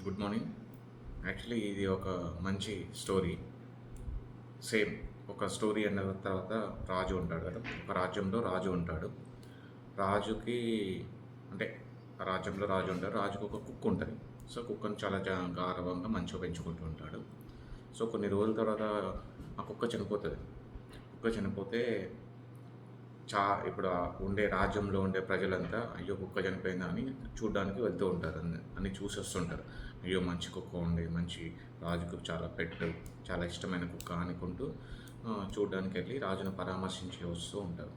Good morning. Actually ఇది ఒక మంచి స్టోరీ. సేమ్ ఒక స్టోరీ అన్న తర్వాత రాజు ఉంటాడు కదా, ఒక రాజ్యంలో రాజు ఉంటాడు. రాజుకి అంటే ఆ రాజ్యంలో రాజు ఉంటాడు. రాజుకి ఒక కుక్క ఉంటుంది. సో కుక్కను చాలా గారవంగా మంచిగా పెంచుకుంటూ ఉంటాడు. సో కొన్ని రోజుల తర్వాత ఆ కుక్క చనిపోతుంది. కుక్క చనిపోతే ఇప్పుడు ఉండే రాజ్యంలో ఉండే ప్రజలంతా అయ్యో కుక్క చనిపోయిందా అని చూడడానికి వెళ్తూ ఉంటారు. అన్ని చూసి వస్తుంటారు. అయ్యో మంచి కుక్క ఉండే, మంచి రాజుకు చాలా చాలా ఇష్టమైన కుక్క అనుకుంటూ చూడడానికి వెళ్ళి రాజును పరామర్శించి వస్తూ ఉంటారు.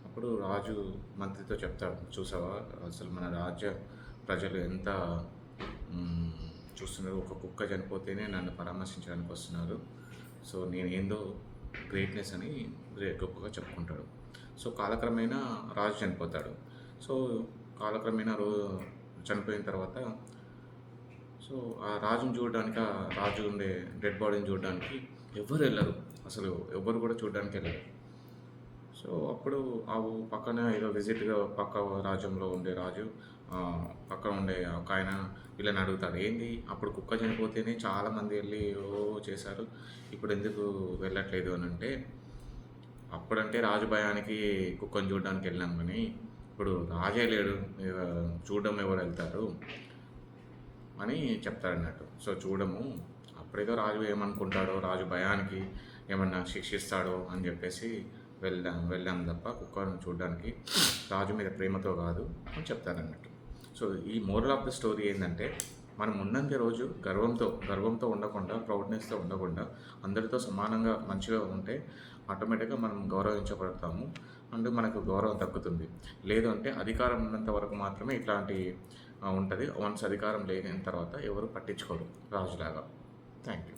అప్పుడు రాజు మంత్రితో చెప్తాడు, చూసావా అసలు మన రాజ్య ప్రజలు ఎంత చూస్తున్నారు, ఒక కుక్క చనిపోతేనే నన్ను పరామర్శించడానికి వస్తున్నారు. సో నేను ఏందో గ్రేట్నెస్ అని గొప్పగా చెప్పుకుంటాడు. సో కాలక్రమేణా రాజు చనిపోతాడు. సో కాలక్రమేణా చనిపోయిన తర్వాత సో ఆ రాజుని చూడడానికి, ఆ రాజు ఉండే డెడ్ బాడీని చూడడానికి ఎవరు వెళ్ళరు, అసలు ఎవరు కూడా చూడడానికి వెళ్ళరు. సో అప్పుడు ఆ పక్కన ఏదో విజిట్గా పక్క రాజ్యంలో ఉండే రాజు పక్కన ఉండే ఒక ఆయన వీళ్ళని అడుగుతాడు, ఏంది అప్పుడు కుక్క చనిపోతేనే చాలామంది వెళ్ళి చేశారు, ఇప్పుడు ఎందుకు వెళ్ళట్లేదు అని అంటే, అప్పుడంటే రాజు భయానికి కుక్కను చూడడానికి వెళ్ళాం, కానీ ఇప్పుడు రాజే లేడు, చూడడం ఎవరు వెళ్తారు అని చెప్తాడన్నట్టు. సో చూడము, అప్పుడేదో రాజు ఏమనుకుంటాడో, రాజు భయానికి ఏమన్నా శిక్షిస్తాడో అని చెప్పేసి వెళ్ళాం తప్ప కుక్కను చూడడానికి రాజు మీద ప్రేమతో కాదు అని చెప్తారన్నట్టు. సో ఈ మోరల్ ఆఫ్ ద స్టోరీ ఏంటంటే, మనం ఉన్నంత రోజు గర్వంతో ఉండకుండా, ప్రౌడ్నెస్తో ఉండకుండా, అందరితో సమానంగా మంచిగా ఉంటే ఆటోమేటిక్గా మనం గౌరవించబడతాము అండ్ మనకు గౌరవం తగ్గుతుంది. లేదు అంటే అధికారం ఉన్నంత వరకు మాత్రమే ఇట్లాంటి ఉంటుంది. వన్స్ అధికారం లేని తర్వాత ఎవరు పట్టించుకోరు రాజులాగా. Thank you.